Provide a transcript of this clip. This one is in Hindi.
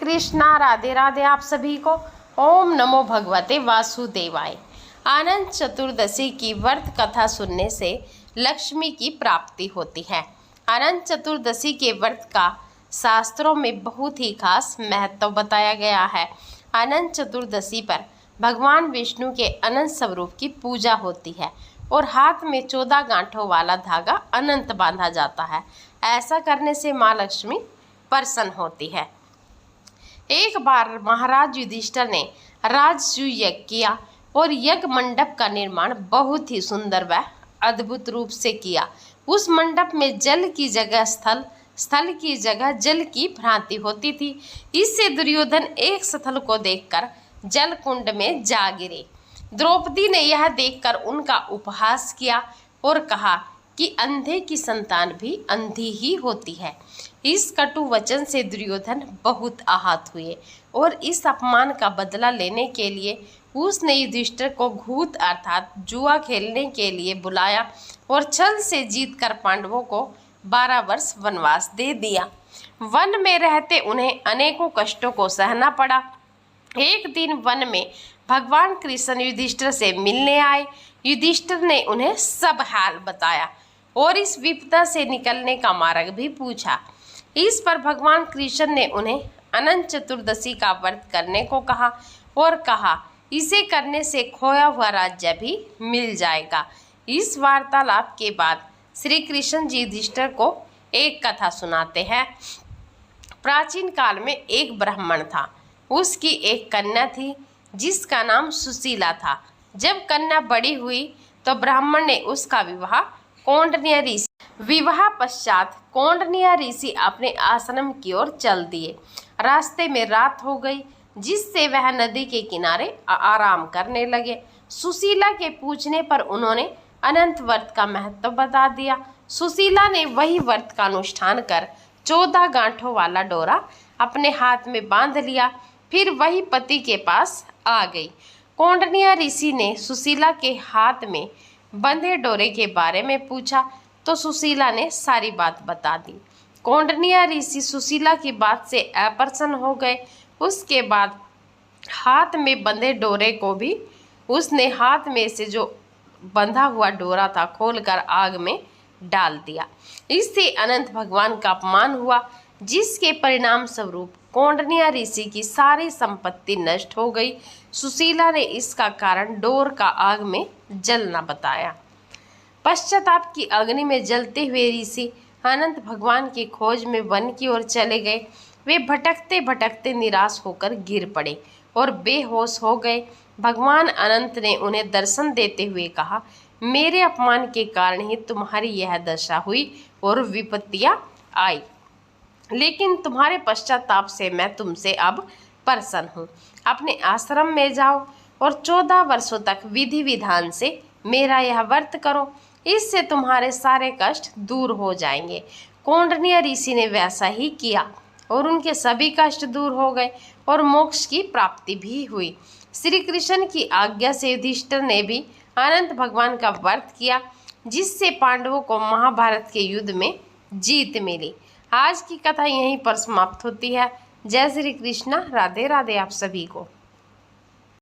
कृष्णा, राधे राधे आप सभी को। ओम नमो भगवते वासुदेवाय। अनंत चतुर्दशी की व्रत कथा सुनने से लक्ष्मी की प्राप्ति होती है। अनंत चतुर्दशी के व्रत का शास्त्रों में बहुत ही खास महत्व बताया गया है। अनंत चतुर्दशी पर भगवान विष्णु के अनंत स्वरूप की पूजा होती है और हाथ में 14 गांठों वाला धागा अनंत बांधा जाता है। ऐसा करने से माँ लक्ष्मी प्रसन्न होती है। एक बार महाराज युधिष्ठिर ने राजसूय यज्ञ किया और यज्ञ मंडप का निर्माण बहुत ही सुंदर व अद्भुत रूप से किया। उस मंडप में जल की जगह स्थल, स्थल की जगह जल की भ्रांति होती थी। इससे दुर्योधन एक स्थल को देखकर जल कुंड में जा गिरे। द्रौपदी ने यह देखकर उनका उपहास किया और कहा कि अंधे की संतान भी अंधी ही होती है। इस कटु वचन से दुर्योधन बहुत आहत हुए और इस अपमान का बदला लेने के लिए उसने युधिष्ठिर को घूत अर्थात जुआ खेलने के लिए बुलाया और छल से जीतकर पांडवों को 12 वर्ष वनवास दे दिया। वन में रहते उन्हें अनेकों कष्टों को सहना पड़ा। एक दिन वन में भगवान कृष्ण युधिष्ठिर से मिलने आए। युधिष्ठिर ने उन्हें सब हाल बताया और इस विपदा से निकलने का मार्ग भी पूछा। इस पर भगवान कृष्ण ने उन्हें अनंत चतुर्दशी का व्रत करने को कहा और कहा इसे करने से खोया हुआ राज्य भी मिल जाएगा। इस वार्तालाप के बाद श्री कृष्ण जी युधिष्ठिर को एक कथा सुनाते हैं। प्राचीन काल में एक ब्राह्मण था। उसकी एक कन्या थी जिसका नाम सुशीला था। जब कन्या बड़ी हुई तो ब्राह्मण ने उसका विवाह कौंडिन्य ऋषि विवाह पश्चात कौंडिन्य ऋषि अपने आश्रम की ओर चल दिए। रास्ते में रात हो गई जिससे वह नदी के किनारे आराम करने लगे। सुशीला के पूछने पर उन्होंने अनंत व्रत का महत्व बता दिया। सुशीला ने वही व्रत का अनुष्ठान कर 14 गांठों वाला डोरा अपने हाथ में बांध लिया। फिर वही पति के पास आ गई। कौंडिन्य ऋषि ने सुशीला के हाथ में बंधे डोरे के बारे में पूछा तो सुशीला ने सारी बात बता दी। कौंडिन्य ऋषि सुशीला की बात से अप्रसन्न हो गए। उसके बाद हाथ में बंधे डोरे को भी उसने हाथ में से जो बंधा हुआ डोरा था खोलकर आग में डाल दिया। इससे अनंत भगवान का अपमान हुआ जिसके परिणाम स्वरूप कौंडिन्य ऋषि की सारी संपत्ति नष्ट हो गई। सुशीला ने इसका कारण डोर का आग में जलना बताया। पश्चाताप की अग्नि में जलते हुए ऋषि अनंत भगवान की खोज में वन की ओर चले गए। वे भटकते भटकते निराश होकर गिर पड़े और बेहोश हो गए। भगवान अनंत ने उन्हें दर्शन देते हुए कहा, मेरे अपमान के कारण ही तुम्हारी यह दशा हुई और विपत्तियां आई, लेकिन तुम्हारे पश्चाताप से मैं तुमसे अब प्रसन्न हूँ। अपने आश्रम में जाओ और 14 वर्षों तक विधि विधान से मेरा यह व्रत करो। इससे तुम्हारे सारे कष्ट दूर हो जाएंगे। कौंडिन्य ऋषि ने वैसा ही किया और उनके सभी कष्ट दूर हो गए और मोक्ष की प्राप्ति भी हुई। श्री कृष्ण की आज्ञा से युधिष्ठिर ने भी अनंत भगवान का व्रत किया जिससे पांडवों को महाभारत के युद्ध में जीत मिली। आज की कथा यहीं पर समाप्त होती है। जय श्री कृष्णा, राधे राधे आप सभी को।